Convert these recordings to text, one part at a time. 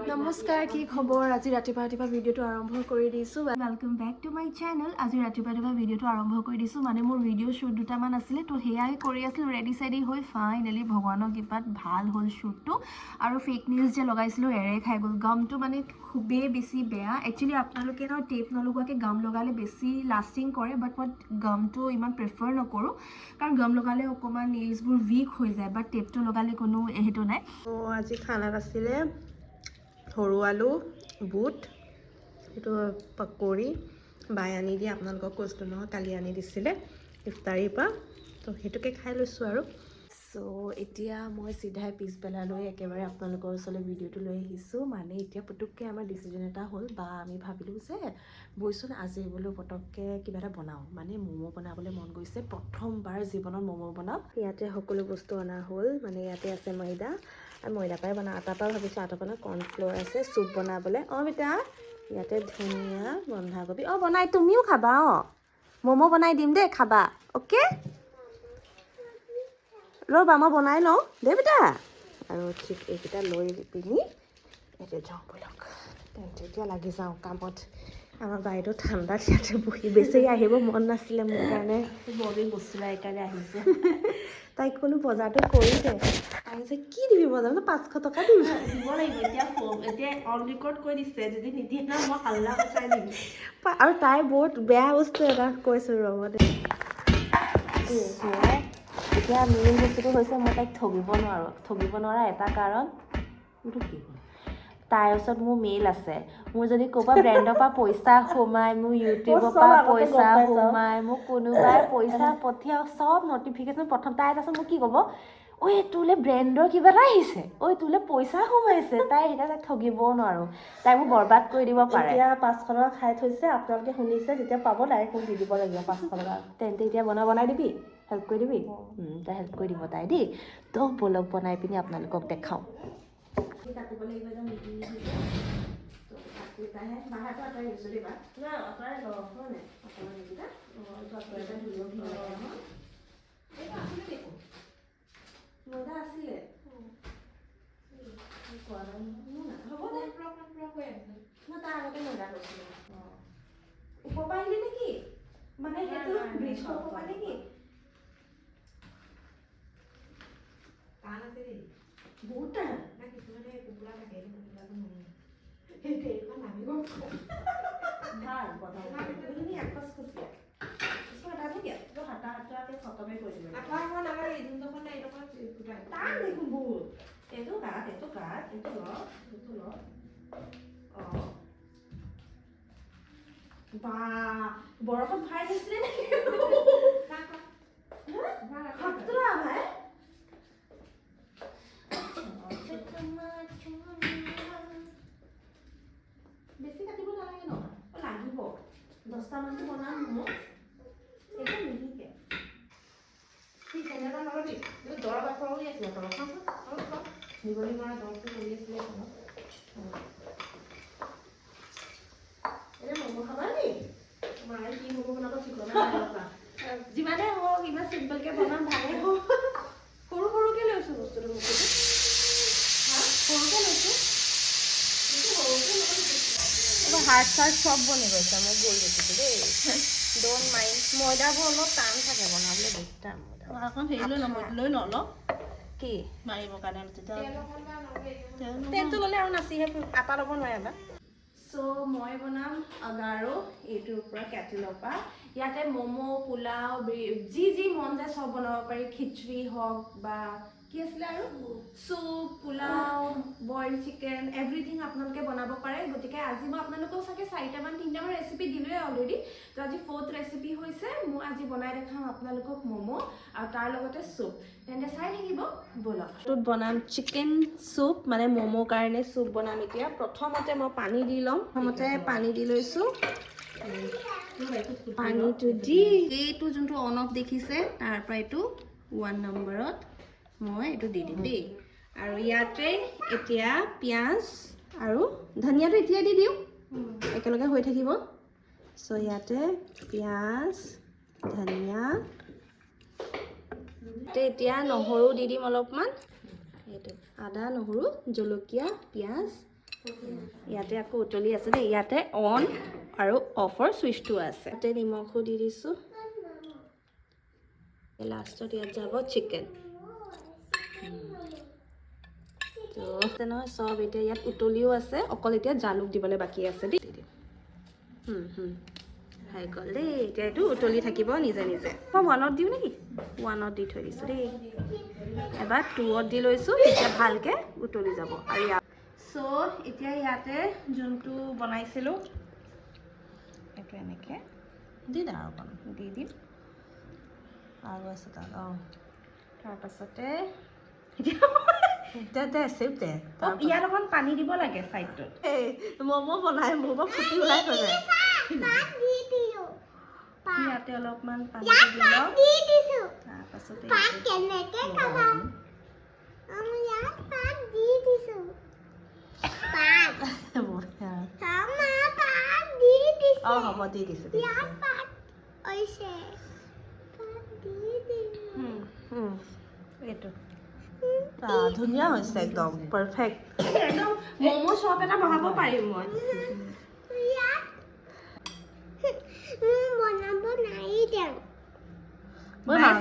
নমস্কাৰ, কি খবৰ? আজি ৰাতিপুৱা ভিডিঅ'টো আৰম্ভ কৰি দিছোঁ। Welcome back to my channel. আজি ৰাতিপুৱা ভিডিঅ'টো আৰম্ভ কৰি দিছোঁ। মানে মোৰ ভিডিঅ' শ্বুট দুটামান আছিলে, তো সেয়াই কৰি আছিলোঁ ৰেডি চেডি হৈ। ফাইনেলি ভগৱানৰ কৃপাত ভাল হ'ল শ্বুটটো। আৰু ফেক নিউজ যে লগাইছিলোঁ এৰে খাই গ'ল। গামটো মানে খুবেই বেছি বেয়া। একচুৱেলি আপোনালোকে ন টেপ নলগোৱাকৈ গাম লগালে বেছি লাষ্টিং কৰে, বাট মই গামটো ইমান প্ৰিফাৰ নকৰোঁ, কাৰণ গাম লগালে অকণমান নেইলছবোৰ উইক হৈ যায়, বাট টেপটো লগালে কোনো সেইটো নাই। তো আজি খানাত আছিলে সৰু আলু, বুট, সেইটো পকৰি বাই আনি দিয়ে। আপোনালোকক কৈছিলোঁ নহয়, কালি আনি দিছিলে ইফতাৰীৰ পৰা, তো সেইটোকে খাই লৈছোঁ আৰু। চ' এতিয়া মই চিধাই পিছবেলালৈ একেবাৰে আপোনালোকৰ ওচৰলৈ ভিডিঅ'টো লৈ আহিছোঁ। মানে এতিয়া পুটুককৈ আমাৰ ডিচিজন এটা হ'ল, বা আমি ভাবিলোঁ যে বৈচোন আজি বোলো পটককৈ কিবা এটা বনাওঁ। মানে ম'ম' বনাবলৈ মন গৈছে, প্ৰথমবাৰ জীৱনত ম'ম' বনাওঁ। ইয়াতে সকলো বস্তু অনা হ'ল, মানে ইয়াতে আছে ময়দা, আৰু ময়দাৰ পৰাই বনাওঁ। আটাৰ পৰা ভাবিছোঁ আটাৰ পৰা কৰ্ণফ্ল'ৰ আছে চুপ বনাবলৈ। বেটা ইয়াতে ধনিয়া, বন্ধাকবি। বনাই তুমিও খাবা। ম'ম' বনাই দিম দেই, খাবা। অ'কে, ৰ'বা মই বনাই লওঁ দেই বেটা। আৰু ঠিক এইকেইটা লৈ পিনি এতিয়া যাওঁ ব'লক। তেন্তে এতিয়া লাগি যাওঁ কামত। আমাৰ বাইদেউ ঠাণ্ডাত ইয়াতে বহি বেছি আহিব মন নাছিলে মোৰ কাৰণে। ববি বস্তু সেইকাৰণে আহিছে। তাইক ক'লো বজাৰটো কৰি দে। আহিছে কি দিবি বজাৰ? 500 টকা দিম। দিব লাগিব এতিয়া অন ৰেকৰ্ড কৈ দিছে, যদি নিদিয়ে ন মই হাল্লা মচাই দিম। আৰু তাই বহুত বেয়া বস্তু এটা কৈছোঁ, ৰ'ব দে। এতিয়া মেইন বস্তুটো হৈছে মই তাইক ঠগিব নোৱাৰোঁ। ঠগিব নোৱাৰা এটা কাৰণ, এইটো কি হ'ল, তাইৰ ওচৰত মোৰ মেইল আছে। মোৰ যদি ক'ৰবাত ব্ৰেণ্ডৰ পৰা পইচা সোমায়, মোৰ ইউটিউবৰ পৰা পইচা সোমায়, মোক কোনোবাই পইচা পঠিয়াওক, চব নটিফিকেশ্যন প্ৰথম তাই তাৰপিছত মোক কি ক'ব, ঐ তোলৈ ব্ৰেণ্ডৰ কিবা এটা আহিছে, ঐ তোলৈ পইচা সোমাইছে। তাই সেইটা তাইক ঠগিবও নোৱাৰোঁ, তাই মোক বৰবাদ কৰি দিব পাৰে। এতিয়া 500 টকা খাই থৈছে, আপোনালোকে শুনিছে, যেতিয়া পাব ডাইৰেক্ট মোক দি দিব লাগিব 500 টকা। তেন্তে এতিয়া বনাই দিবি, হেল্প কৰি দিবি। তাই হেল্প কৰি দিব তাই দেই। তো বলক বনাই পিনি আপোনালোকক দেখাওঁ। কাটিব লাগিব যে মিহি মিহিকৈ। তো কাটি তাইহে বাহাটো আঁতৰাই দিছোঁ দেই। আঁতৰাই লওঁ হয় অকণমান এইকেইটা। এইটো আঁতৰাই ধুলেও ঘিণ লাগে নহয়। এইটো আছিলে দেখোন, ময়দা আছিলে। হ'ব দে, মই তাৰ আগতে ময়দা লৈছিলোঁ। ওপৰ পৰা আহিলে নেকি? মানে সেইটো ব্ৰিজৰ ওপৰ পৰা নেকি? টান আছে দেই, বহুত টান। না কিছুমানে কুকুৰা থাকে, এইটো কুকুৰাটো নহয়। সেই ট্ৰেইনখন নামিব ভাল বনাবলৈ একপাছকীয়া কিছুমান এটা থাকে তো হাতা হাতাকে খতমে কৰি দিব। আঠুৱা এখন নালাগে, যোনডোখৰ নাই এইডোখৰ ফুটাই টান দেখোন বহুত। এইটো কাট এইটো ল বা বৰফত ভৰাই থৈছিলে নেকি? খতৰা ভাই। বেছি কাটিব নালাগে ন, লাগিব 10টা মানটো বনাম মই। একদম মিহিকে ঠিক এনেকুৱা নলবি। এইটো দৰৱ আঁতৰা কৰি আছিলে তলত নিগনি মৰা দৰৱটো কৰি আছিলে তলত। এনে ম'ম' খাবা নি? মায়ে কি ম'ম' বনাব ঠিকনা নাই ৰখা। যিমানে হওক ইমান চিম্পলকৈ বনাম, ভালেই হওক। সৰুকৈ লৈছোঁ বস্তুটো মুখটো। সৰুকৈ লৈছোঁ। হাৰ্ট চাৰ্ট চব বনি গৈছে, মই গৈ গৈছোঁ দেই। Don't mind. ময়দাবোৰ অলপ টান থাকে বনাবলৈ, বেছি টান ময়দা। এখন হেৰি লৈ নলওঁ কি মাৰিবৰ কাৰণে, তেলটো ল'লে আৰু নাচিহে আটা ল'ব নোৱাৰে বা। চ' মই বনাম আগাৰো এইটোৰ পৰা কেটলৰ পৰা। ইয়াতে ম'ম', পোলাও, যি মন যায় চব বনাব পাৰি। খিচৰি হওক বা কি আছিলে আৰু চুপ, পোলাও, বইল চিকেন, এভৰিথিং আপোনালোকে বনাব পাৰে। গতিকে আজি মই আপোনালোকক চাগে 3টামান ৰেচিপি দিলোঁৱে অলৰেডি। তো আজি 4th ৰেচিপি হৈছে, মই আজি বনাই দেখাম আপোনালোকক ম'ম' আৰু তাৰ লগতে চুপ। তেন্তে চাই থাকিব ব'লক। তোত বনাম চিকেন চুপ, মানে ম'ম'ৰ কাৰণে চুপ বনাম। এতিয়া প্ৰথমতে মই পানী দি ল'ম। প্ৰথমতে পানী দি লৈছোঁ। পানীটো দি এইটো যোনটো অন অফ দেখিছে, তাৰ পৰা এইটো 1 নম্বৰত মই এইটো দি দিম দেই। আৰু ইয়াতে এতিয়া পিঁয়াজ আৰু ধনিয়াটো এতিয়াই দি দিওঁ, একেলগে হৈ থাকিব। চ' ইয়াতে পিঁয়াজ, ধনিয়া, এতিয়া নহৰু দি দিম অলপমান। এইটো আদা নহৰু জলকীয়া পিঁয়াজ ইয়াতে আকৌ উতলি আছে দেই ইয়াতে অন আৰু অফৰ ছুইচটো আছে ইয়াতে নিমখো দি দিছোঁ লাষ্টত ইয়াত যাব চিকেন তো নহয় চব এতিয়া ইয়াত উতলিও আছে অকল এতিয়া জালুক দিবলৈ বাকী আছে দেই হৈ গ'ল দেই এতিয়া এইটো উতলি থাকিব নিজে নিজে মই 1ত দিওঁ নেকি 1ত দি থৈ দিছোঁ দেই এবাৰ 2ত দি লৈছোঁ তেতিয়া ভালকৈ উতলি যাব আৰু চ' এতিয়া ইয়াতে যোনটো বনাইছিলোঁ এইটো এনেকৈ দি দিম আৰু অকণ দি দিম আৰু আছে তাত তাৰপাছতে ইয়াত অকণ পানী দিব লাগে ছাইডটোত ম'ম' বনাই মোৰ পৰা ফুটি ওলাই থৈ যায় ইয়াতে অলপমান পানী দি লওঁ তাৰপাছতে হ'ব দি দিছোঁ এইটো ধুনীয়া হৈছে একদম পাৰফেক্ট একদম ম'ম' শ্বপ এটা বহাব পাৰিম মই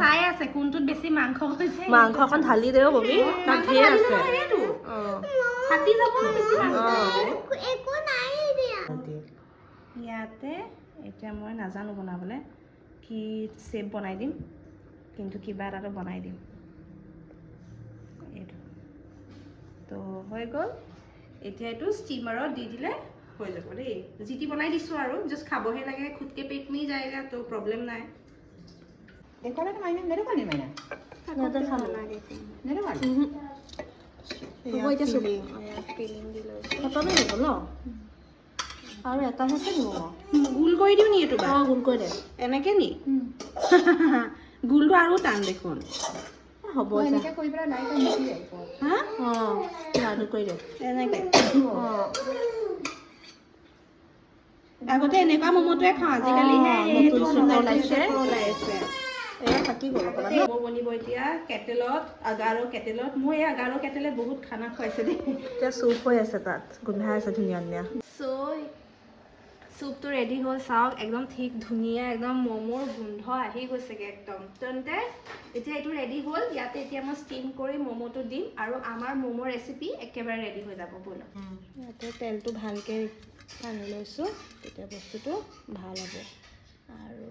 চাই আছে কোনটোত বেছি মাংস হৈছে মাংস অকণ ঢালি দেও ববি তাত ঢেৰ আছে ইয়াতে এতিয়া মই নাজানো বনাবলৈ কি চেপ বনাই দিম কিন্তু কিবা এটাতো বনাই দিম এইটো তো হৈ গ'ল এতিয়া এইটো ষ্টিমাৰত দি দিলে হৈ যাব দেই জিটি বনাই দিছোঁ আৰু জাষ্ট খাবহে লাগে খুদকে পেট মি যায়গা তো প্ৰব্লেম নাই Dekorasi mainan dari mana mainan? Dari mana? হ'ব এতিয়া ফিলিং দি লৈছোঁ খতমে হৈ গ'ল ন আৰু এটা হৈছে নি গোল কৰি দিওঁ নি এইটো গোল কৰি দে এনেকৈ নি গোলটো আৰু টান দেখোন হ'ব এনেকৈ কৰি পেলাই লাইট আহি যাব হা লাডু কৰি দে এনেকৈ আগতে এনেকুৱা ম'ম'টোৱে খাওঁ আজিকালিহে ওলাইছে এয়া থাকি গ'ল ম'ম' বনিব এতিয়া কেটেলত কেটেলত মোৰ এই আগাৰো কেটেলে বহুত খানা খুৱাইছে দেই এতিয়া চুপ হৈ আছে তাত গোন্ধাই আছে ধুনীয়া ধুনীয়া চ' চুপটো ৰেডি হ'ল চাওক একদম ঠিক ধুনীয়া একদম ম'ম'ৰ গোন্ধ আহি গৈছেগৈ একদম তেন্তে এতিয়া এইটো ৰেডি হ'ল ইয়াতে এতিয়া মই ষ্টিম কৰি ম'ম'টো দিম আৰু আমাৰ ম'ম' ৰেচিপি একেবাৰে ৰেডি হৈ যাব ব'লক ইয়াতে তেলটো ভালকৈ সানি লৈছোঁ তেতিয়া বস্তুটো ভাল হ'ব আৰু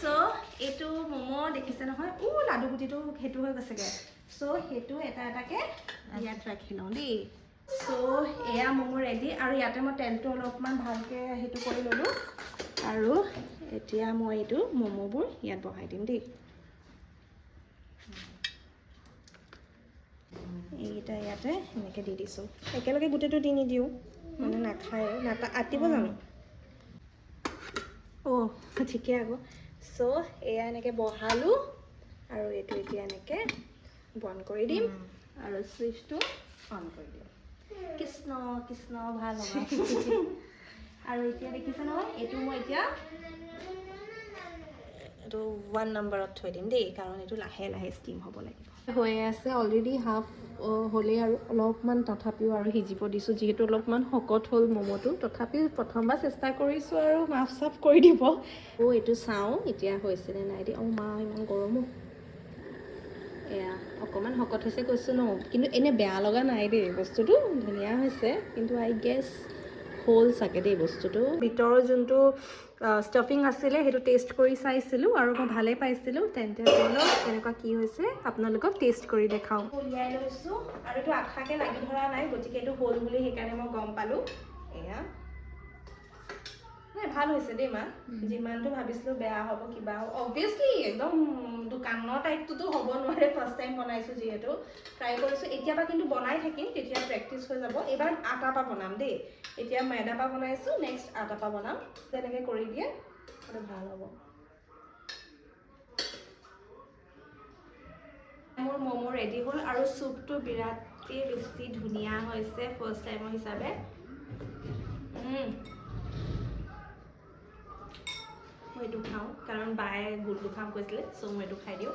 চ' এইটো ম'ম' দেখিছে নহয় লাডু গুটিটো সেইটো হৈ গৈছেগৈ চ' সেইটো এটা এটাকৈ ইয়াত ৰাখি লওঁ দেই চ' এয়া ম'ম' ৰেডি আৰু ইয়াতে মই তেলটো অলপমান ভালকৈ সেইটো কৰি ল'লোঁ আৰু এতিয়া মই এইটো ম'ম'বোৰ ইয়াত বহাই দিম দেই এইকেইটা ইয়াতে এনেকৈ দি দিছোঁ একেলগে গোটেইটো দি নিদিওঁ মানে নাখায় আতিব জানো ঠিকে আকৌ চ' এয়া এনেকৈ বহালোঁ আৰু এইটো এতিয়া এনেকৈ বন্ধ কৰি দিম আৰু চুইচটো অন কৰি দিম কৃষ্ণ কৃষ্ণ ভাল হ'ব আৰু এতিয়া দেখিছে নহয় এইটো মই এতিয়া এইটো 1 নম্বৰত থৈ দিম দেই কাৰণ এইটো লাহে লাহে ষ্টিম হ'ব লাগিব হৈ আছে অলৰেডি হাফ হ'লেই আৰু অলপমান তথাপিও আৰু সিজিব দিছোঁ যিহেতু অলপমান শকত হ'ল ম'ম'টো তথাপিও প্ৰথমবাৰ চেষ্টা কৰিছোঁ আৰু মাফ চাফ কৰি দিব এইটো চাওঁ এতিয়া হৈছেনে নাই দেই মা ইমান গৰমো এয়া অকণমান শকত হৈছে কৈছোঁ ন কিন্তু এনেই বেয়া লগা নাই দেই বস্তুটো ধুনীয়া হৈছে কিন্তু আই গেছ হ'ল চাগে দেই বস্তুটো ভিতৰৰ যোনটো ষ্টাফিং আছিলে সেইটো টেষ্ট কৰি চাইছিলোঁ আৰু মই ভালেই পাইছিলোঁ তেন্তে ব'লক তেনেকুৱা কি হৈছে আপোনালোকক টেষ্ট কৰি দেখাওঁ উলিয়াই লৈছোঁ আৰু এইটো আঠাকৈ লাগি ধৰা নাই গতিকে এইটো হ'ল বুলি সেইকাৰণে মই গম পালোঁ এয়া নাই ভাল হৈছে দেই মা যিমানটো ভাবিছিলোঁ বেয়া হ'ব কিবা হ'ব অবভিয়াছলি একদম দোকানৰ টাইপটোতো হ'ব নোৱাৰে ফাৰ্ষ্ট টাইম বনাইছোঁ যিহেতু ট্ৰাই কৰিছোঁ এতিয়াৰ পৰা কিন্তু বনাই থাকিম তেতিয়া প্ৰেক্টিছ হৈ যাব এইবাৰ আটাৰ পৰা বনাম দেই এতিয়া ময়দাৰ পৰা বনাইছোঁ নেক্সট আটাৰ পৰা বনাম তেনেকৈ কৰি দিয়ে সেইটো ভাল হ'ব মোৰ ম'ম' ৰেডি হ'ল আৰু চুপটো বিৰাটেই বেছি ধুনীয়া হৈছে ফাৰ্ষ্ট টাইমৰ হিচাপে মই এইটো খাওঁ কাৰণ বায়ে গোলটো খাম কৈছিলে চ' মই এইটো খাই দিওঁ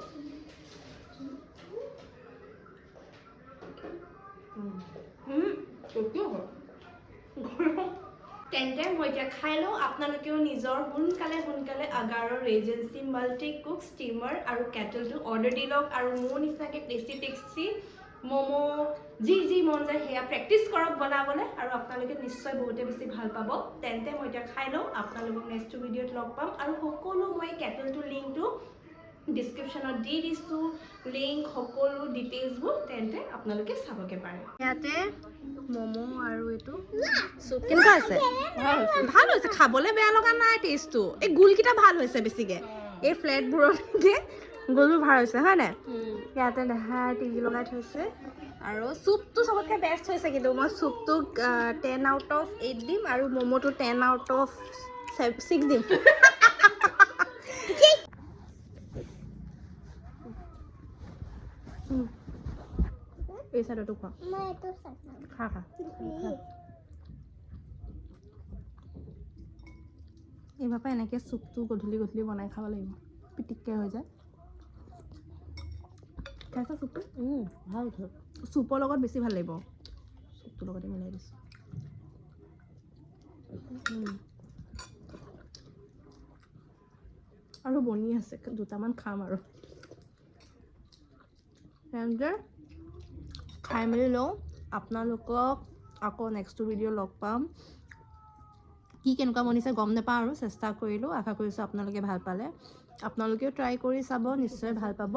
তেন্তে মই এতিয়া খাই লওঁ আপোনালোকেও নিজৰ সোনকালে আগাৰৰ ৰেজেঞ্চি মাল্টি কুক ষ্টিমাৰ আৰু কেটলটো অৰ্ডাৰ দি লওক আৰু মোৰ নিচিনাকৈ টেষ্টি ম'ম' যি মন যায় সেয়া প্ৰেক্টিচ কৰক বনাবলৈ আৰু আপোনালোকে নিশ্চয় বহুতে বেছি ভাল পাব তেন্তে মই এতিয়া খাই লওঁ আপোনালোকক নেক্সট ভিডিঅ'ত লগ পাম আৰু সকলো মই কেটলটোৰ লিংকটো ডিছক্ৰিপশ্যনত দি দিছোঁ লিংক সকলো ডিটেইলছবোৰ তেন্তে আপোনালোকে চাবকে পাৰে ইয়াতে ম'ম' আৰু এইটো চুপ কেনেকুৱা আছে ভাল হৈছে খাবলৈ বেয়া লগা নাই টেষ্টটো এই গোলকেইটা ভাল হৈছে বেছিকৈ এই ফ্লেটবোৰতকৈ গোলবোৰ ভাল হৈছে হয় নাই ইয়াতে দেহা টিভি লগাই থৈছে আৰু চুপটো চবতকৈ বেষ্ট হৈছে কিন্তু মই চুপটোক 10 আউট অফ 8 দিম আৰু ম'ম'টো 10 আউট অফ 6 দিম এই চাইডতো খোৱা খা এইবাৰ পৰা এনেকৈ চুপটো গধূলি বনাই খাব লাগিব পিটিককৈ হৈ যায় খাইছা চুপটো ভাল চুপৰ লগত বেছি ভাল লাগিব চুপটোৰ লগতে মিলাই দিছোঁ আৰু বনি আছে দুটামান খাম আৰু তেন্তে খাই মেলি লওঁ আপোনালোকক আকৌ নেক্সট ভিডিঅ' লগ পাম কি কেনেকুৱা বনিছে গম নাপাওঁ আৰু চেষ্টা কৰিলোঁ আশা কৰিছোঁ আপোনালোকে ভাল পালে আপোনালোকেও ট্ৰাই কৰি চাব নিশ্চয় ভাল পাব